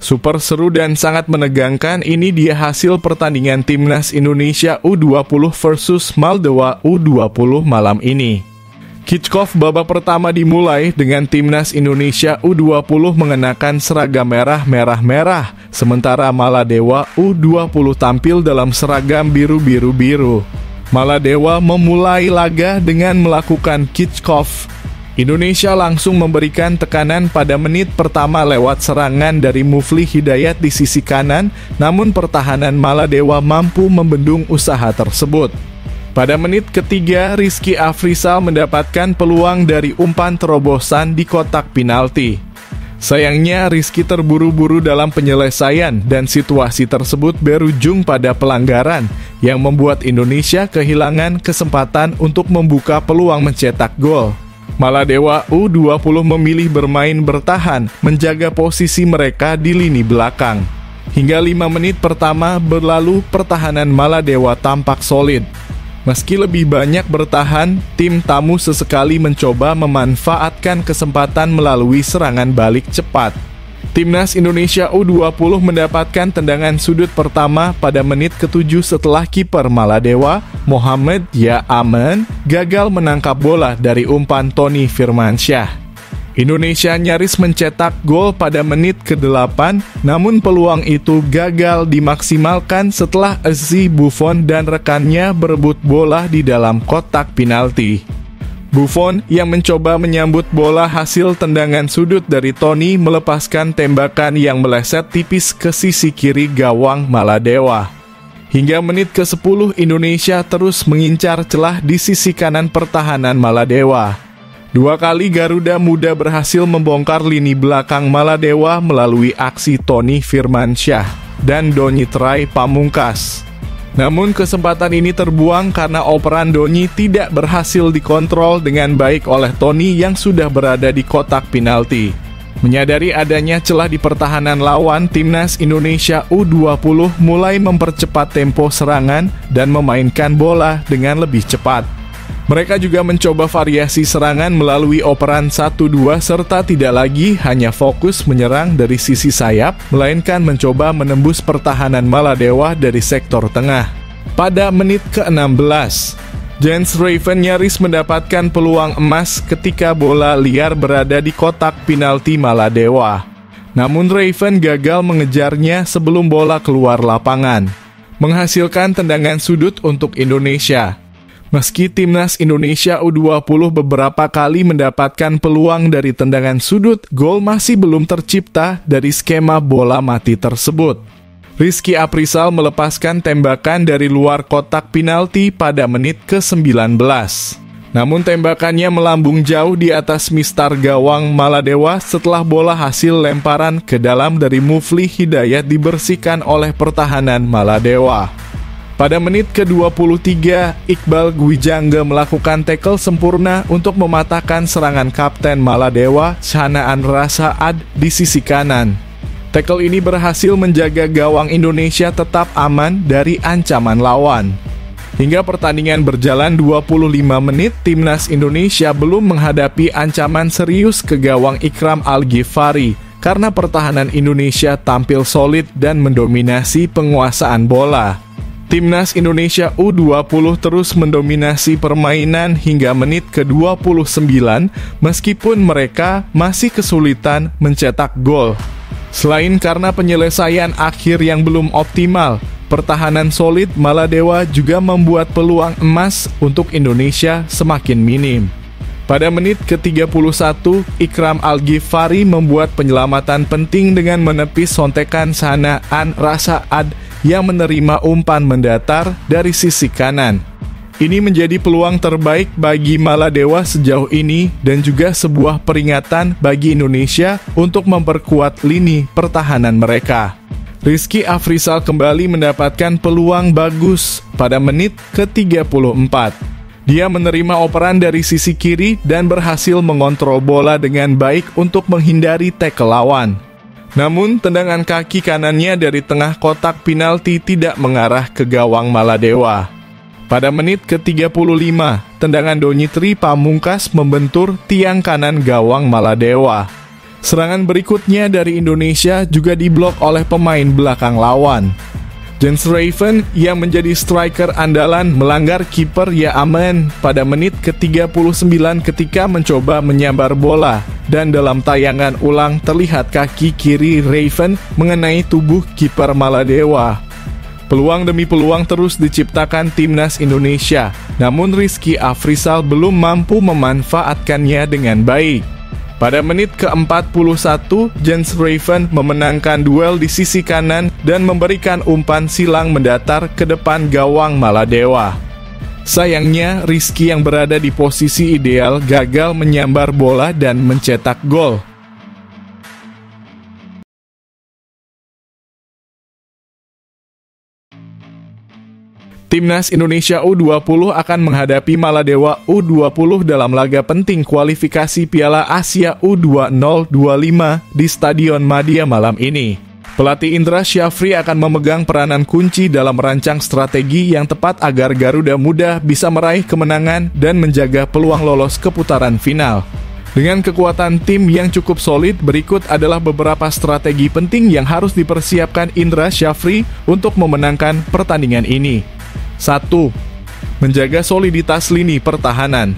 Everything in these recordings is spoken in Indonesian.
Super seru dan sangat menegangkan, ini dia hasil pertandingan Timnas Indonesia U20 versus Moldova U20 malam ini. Kick-off babak pertama dimulai dengan Timnas Indonesia U20 mengenakan seragam merah-merah, sementara Maladewa U20 tampil dalam seragam biru-biru-biru. Maladewa memulai laga dengan melakukan kick-off. Indonesia langsung memberikan tekanan pada menit pertama lewat serangan dari Mufli Hidayat di sisi kanan, namun pertahanan Maladewa mampu membendung usaha tersebut. Pada menit ketiga, Rizky Afrizal mendapatkan peluang dari umpan terobosan di kotak penalti. Sayangnya Rizky terburu-buru dalam penyelesaian dan situasi tersebut berujung pada pelanggaran yang membuat Indonesia kehilangan kesempatan untuk membuka peluang mencetak gol. Maladewa U20 memilih bermain bertahan, menjaga posisi mereka di lini belakang. Hingga 5 menit pertama berlalu, pertahanan Maladewa tampak solid. Meski lebih banyak bertahan, tim tamu sesekali mencoba memanfaatkan kesempatan melalui serangan balik cepat. Timnas Indonesia U20 mendapatkan tendangan sudut pertama pada menit ke-7 setelah kiper Maladewa, Mohamed Yaaman, gagal menangkap bola dari umpan Tony Firmansyah. Indonesia nyaris mencetak gol pada menit ke-8, namun peluang itu gagal dimaksimalkan setelah Ezi Buffon dan rekannya berebut bola di dalam kotak penalti. Buffon yang mencoba menyambut bola hasil tendangan sudut dari Tony melepaskan tembakan yang meleset tipis ke sisi kiri gawang Maladewa. Hingga menit ke-10 Indonesia terus mengincar celah di sisi kanan pertahanan Maladewa. 2 kali Garuda Muda berhasil membongkar lini belakang Maladewa melalui aksi Tony Firmansyah dan Donitrai Pamungkas. Namun kesempatan ini terbuang karena operan Doni tidak berhasil dikontrol dengan baik oleh Tony yang sudah berada di kotak penalti. Menyadari adanya celah di pertahanan lawan, Timnas Indonesia U20 mulai mempercepat tempo serangan dan memainkan bola dengan lebih cepat. Mereka juga mencoba variasi serangan melalui operan 1-2 serta tidak lagi hanya fokus menyerang dari sisi sayap, melainkan mencoba menembus pertahanan Maladewa dari sektor tengah. Pada menit ke-16, Jens Raven nyaris mendapatkan peluang emas ketika bola liar berada di kotak penalti Maladewa. Namun Raven gagal mengejarnya sebelum bola keluar lapangan, menghasilkan tendangan sudut untuk Indonesia. Meski Timnas Indonesia U20 beberapa kali mendapatkan peluang dari tendangan sudut, gol masih belum tercipta dari skema bola mati tersebut. Rizky Afrizal melepaskan tembakan dari luar kotak penalti pada menit ke-19. Namun tembakannya melambung jauh di atas mistar gawang Maladewa setelah bola hasil lemparan ke dalam dari Mufli Hidayat dibersihkan oleh pertahanan Maladewa. Pada menit ke-23, Iqbal Gwijangge melakukan tackle sempurna untuk mematahkan serangan kapten Maladewa, Shanaan Rasaad di sisi kanan. Tackle ini berhasil menjaga gawang Indonesia tetap aman dari ancaman lawan. Hingga pertandingan berjalan 25 menit, Timnas Indonesia belum menghadapi ancaman serius ke gawang Ikram Al-Ghifari karena pertahanan Indonesia tampil solid dan mendominasi penguasaan bola. Timnas Indonesia U20 terus mendominasi permainan hingga menit ke-29 meskipun mereka masih kesulitan mencetak gol. Selain karena penyelesaian akhir yang belum optimal, pertahanan solid Maladewa juga membuat peluang emas untuk Indonesia semakin minim. Pada menit ke-31, Ikram Al-Ghifari membuat penyelamatan penting dengan menepis sontekan Shanaan Rasaad yang menerima umpan mendatar dari sisi kanan. Ini menjadi peluang terbaik bagi Maladewa sejauh ini dan juga sebuah peringatan bagi Indonesia untuk memperkuat lini pertahanan mereka. Rizky Afrizal kembali mendapatkan peluang bagus pada menit ke-34. Dia menerima operan dari sisi kiri dan berhasil mengontrol bola dengan baik untuk menghindari tackle lawan. Namun, tendangan kaki kanannya dari tengah kotak penalti tidak mengarah ke gawang Maladewa. Pada menit ke-35, tendangan Donitrai Pamungkas membentur tiang kanan gawang Maladewa. Serangan berikutnya dari Indonesia juga diblok oleh pemain belakang lawan. Jens Raven yang menjadi striker andalan melanggar kiper Yaaman pada menit ke-39 ketika mencoba menyambar bola, dan dalam tayangan ulang terlihat kaki kiri Raven mengenai tubuh kiper Maladewa. Peluang demi peluang terus diciptakan timnas Indonesia, namun Rizky Afrizal belum mampu memanfaatkannya dengan baik. Pada menit ke-41, Jens Raven memenangkan duel di sisi kanan dan memberikan umpan silang mendatar ke depan gawang Maladewa. Sayangnya, Rizky yang berada di posisi ideal gagal menyambar bola dan mencetak gol. Timnas Indonesia U20 akan menghadapi Maladewa U20 dalam laga penting kualifikasi Piala Asia U2025 di Stadion Madia malam ini. Pelatih Indra Syafri akan memegang peranan kunci dalam merancang strategi yang tepat agar Garuda Muda bisa meraih kemenangan dan menjaga peluang lolos ke putaran final. Dengan kekuatan tim yang cukup solid, berikut adalah beberapa strategi penting yang harus dipersiapkan Indra Syafri untuk memenangkan pertandingan ini. 1. Menjaga soliditas lini pertahanan.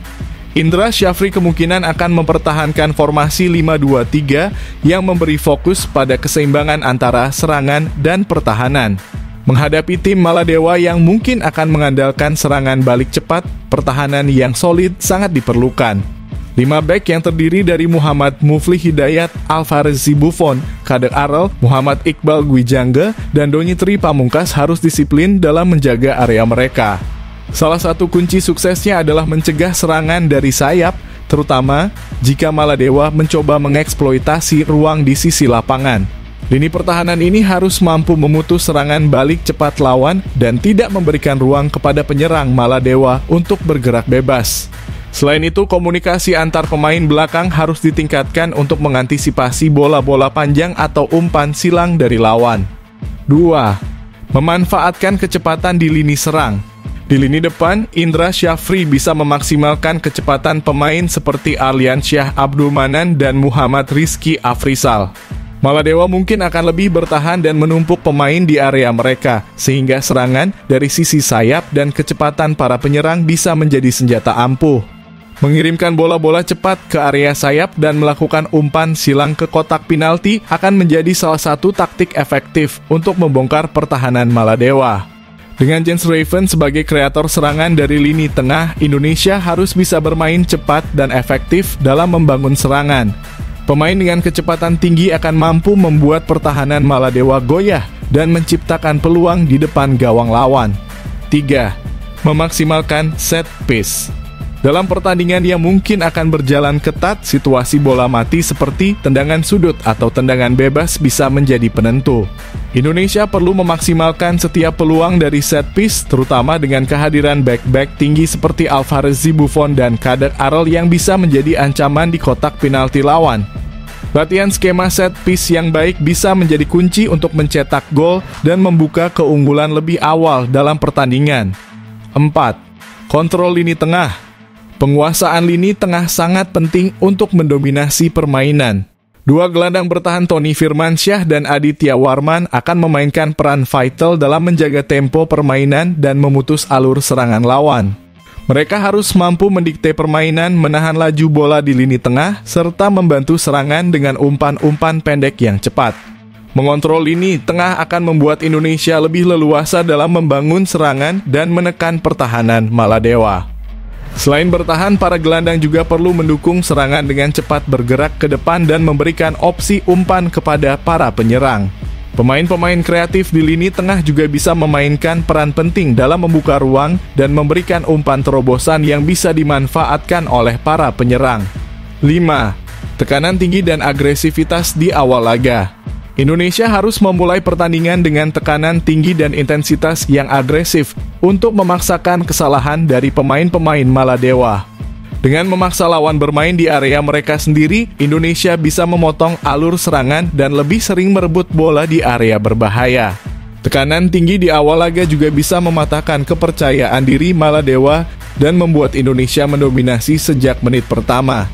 Indra Syafri kemungkinan akan mempertahankan formasi 5-2-3 yang memberi fokus pada keseimbangan antara serangan dan pertahanan. Menghadapi tim Maladewa yang mungkin akan mengandalkan serangan balik cepat, pertahanan yang solid sangat diperlukan. 5 bek yang terdiri dari Muhammad Mufli Hidayat, Alvarezi Buffon, Kader Arel, Muhammad Iqbal Gwijangge, dan Donitri Pamungkas harus disiplin dalam menjaga area mereka. Salah satu kunci suksesnya adalah mencegah serangan dari sayap, terutama jika Maladewa mencoba mengeksploitasi ruang di sisi lapangan. Lini pertahanan ini harus mampu memutus serangan balik cepat lawan dan tidak memberikan ruang kepada penyerang Maladewa untuk bergerak bebas. Selain itu, komunikasi antar pemain belakang harus ditingkatkan untuk mengantisipasi bola-bola panjang atau umpan silang dari lawan. 2. Memanfaatkan kecepatan di lini serang. Di lini depan, Indra Syafri bisa memaksimalkan kecepatan pemain seperti Arlian Syah Abdul Manan dan Muhammad Rizky Afrizal. Maladewa mungkin akan lebih bertahan dan menumpuk pemain di area mereka, sehingga serangan dari sisi sayap dan kecepatan para penyerang bisa menjadi senjata ampuh. Mengirimkan bola-bola cepat ke area sayap dan melakukan umpan silang ke kotak penalti akan menjadi salah satu taktik efektif untuk membongkar pertahanan Maladewa. Dengan Jens Raven sebagai kreator serangan dari lini tengah, Indonesia harus bisa bermain cepat dan efektif dalam membangun serangan. Pemain dengan kecepatan tinggi akan mampu membuat pertahanan Maladewa goyah dan menciptakan peluang di depan gawang lawan. 3. Memaksimalkan set piece. Dalam pertandingan yang mungkin akan berjalan ketat, situasi bola mati seperti tendangan sudut atau tendangan bebas bisa menjadi penentu. Indonesia perlu memaksimalkan setiap peluang dari set piece, terutama dengan kehadiran back-back tinggi seperti Alvarezi Buffon dan Kader Arel yang bisa menjadi ancaman di kotak penalti lawan. Latihan skema set piece yang baik bisa menjadi kunci untuk mencetak gol dan membuka keunggulan lebih awal dalam pertandingan. 4. Kontrol lini tengah. Penguasaan lini tengah sangat penting untuk mendominasi permainan. Dua gelandang bertahan Tony Firmansyah dan Aditya Warman akan memainkan peran vital dalam menjaga tempo permainan dan memutus alur serangan lawan. Mereka harus mampu mendikte permainan, menahan laju bola di lini tengah, serta membantu serangan dengan umpan-umpan pendek yang cepat. Mengontrol lini tengah akan membuat Indonesia lebih leluasa dalam membangun serangan dan menekan pertahanan Maladewa. Selain bertahan, para gelandang juga perlu mendukung serangan dengan cepat bergerak ke depan dan memberikan opsi umpan kepada para penyerang. Pemain-pemain kreatif di lini tengah juga bisa memainkan peran penting dalam membuka ruang dan memberikan umpan terobosan yang bisa dimanfaatkan oleh para penyerang. 5. Tekanan tinggi dan agresivitas di awal laga. Indonesia harus memulai pertandingan dengan tekanan tinggi dan intensitas yang agresif untuk memaksakan kesalahan dari pemain-pemain Maladewa. Dengan memaksa lawan bermain di area mereka sendiri, Indonesia bisa memotong alur serangan dan lebih sering merebut bola di area berbahaya. Tekanan tinggi di awal laga juga bisa mematahkan kepercayaan diri Maladewa dan membuat Indonesia mendominasi sejak menit pertama.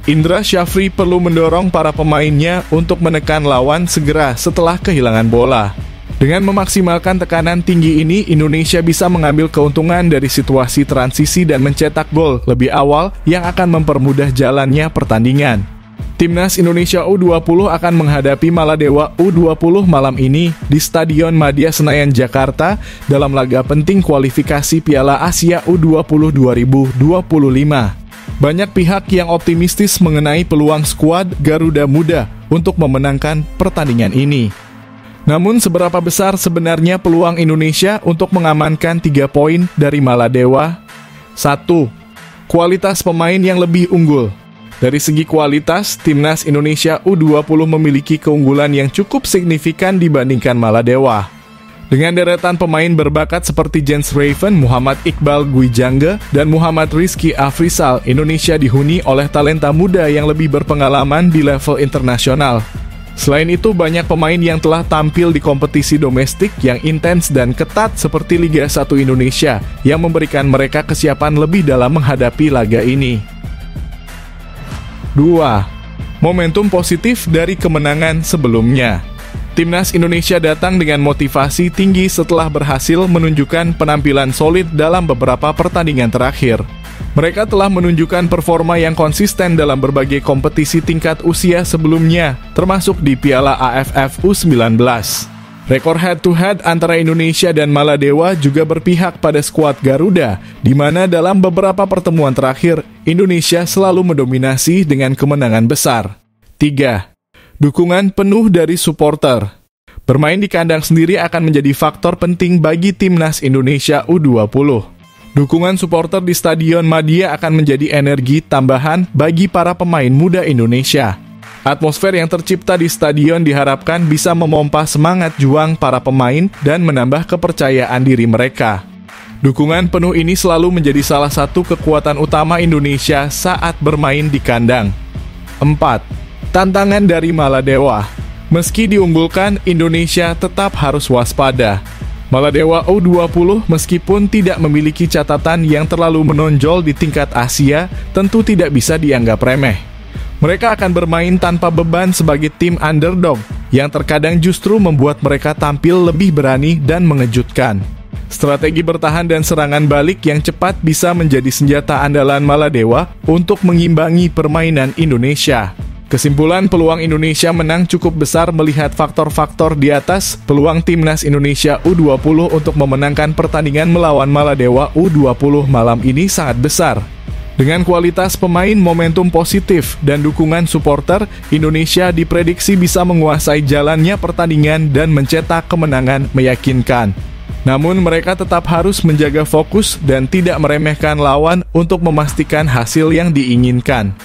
Indra Syafri perlu mendorong para pemainnya untuk menekan lawan segera setelah kehilangan bola. Dengan memaksimalkan tekanan tinggi ini, Indonesia bisa mengambil keuntungan dari situasi transisi dan mencetak gol lebih awal yang akan mempermudah jalannya pertandingan. Timnas Indonesia U20 akan menghadapi Maladewa U20 malam ini di Stadion Madia Senayan, Jakarta dalam laga penting kualifikasi Piala Asia U20 2025. Banyak pihak yang optimistis mengenai peluang skuad Garuda Muda untuk memenangkan pertandingan ini. Namun seberapa besar sebenarnya peluang Indonesia untuk mengamankan 3 poin dari Maladewa? 1. Kualitas pemain yang lebih unggul. Dari segi kualitas, Timnas Indonesia U20 memiliki keunggulan yang cukup signifikan dibandingkan Maladewa. Dengan deretan pemain berbakat seperti Jens Raven, Muhammad Iqbal Gwijangge, dan Muhammad Rizky Afrizal, Indonesia dihuni oleh talenta muda yang lebih berpengalaman di level internasional. Selain itu, banyak pemain yang telah tampil di kompetisi domestik yang intens dan ketat seperti Liga 1 Indonesia yang memberikan mereka kesiapan lebih dalam menghadapi laga ini. 2. Momentum positif dari kemenangan sebelumnya. Timnas Indonesia datang dengan motivasi tinggi setelah berhasil menunjukkan penampilan solid dalam beberapa pertandingan terakhir. Mereka telah menunjukkan performa yang konsisten dalam berbagai kompetisi tingkat usia sebelumnya, termasuk di Piala AFF U19. Rekor head-to-head antara Indonesia dan Maladewa juga berpihak pada skuad Garuda, di mana dalam beberapa pertemuan terakhir, Indonesia selalu mendominasi dengan kemenangan besar. 3. Dukungan penuh dari supporter. Bermain di kandang sendiri akan menjadi faktor penting bagi Timnas Indonesia U20. Dukungan supporter di Stadion Madia akan menjadi energi tambahan bagi para pemain muda Indonesia. Atmosfer yang tercipta di stadion diharapkan bisa memompa semangat juang para pemain dan menambah kepercayaan diri mereka. Dukungan penuh ini selalu menjadi salah satu kekuatan utama Indonesia saat bermain di kandang. 4. Tantangan dari Maladewa. Meski diunggulkan, Indonesia tetap harus waspada. Maladewa U20 meskipun tidak memiliki catatan yang terlalu menonjol di tingkat Asia, tentu tidak bisa dianggap remeh. Mereka akan bermain tanpa beban sebagai tim underdog, yang terkadang justru membuat mereka tampil lebih berani dan mengejutkan. Strategi bertahan dan serangan balik yang cepat bisa menjadi senjata andalan Maladewa untuk mengimbangi permainan Indonesia. Kesimpulan, peluang Indonesia menang cukup besar melihat faktor-faktor di atas. Peluang Timnas Indonesia U20 untuk memenangkan pertandingan melawan Maladewa U20 malam ini sangat besar. Dengan kualitas pemain, momentum positif, dan dukungan supporter, Indonesia diprediksi bisa menguasai jalannya pertandingan dan mencetak kemenangan meyakinkan. Namun mereka tetap harus menjaga fokus dan tidak meremehkan lawan untuk memastikan hasil yang diinginkan.